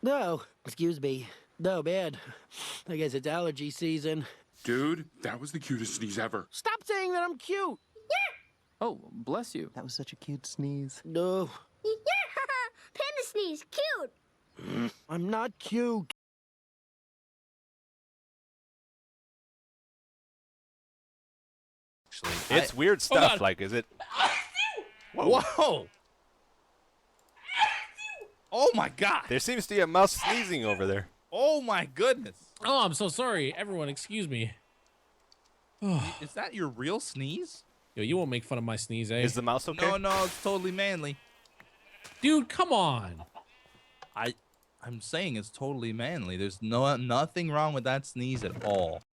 No, excuse me. No, man. I guess it's allergy season. Dude, that was the cutest sneeze ever. Stop saying that I'm cute. Oh, bless you. That was such a cute sneeze. No, Panda sneeze, cute. I'm not cute. Actually, it's weird stuff. on. Like, is it? Whoa! Oh my god! There seems to be a mouse sneezing over there. Oh my goodness! Oh, I'm so sorry. Everyone, excuse me. Is that your real sneeze? Yo, you won't make fun of my sneeze, eh? Is the mouse okay? No, it's totally manly. Dude, come on. I'm saying it's totally manly. There's nothing wrong with that sneeze at all.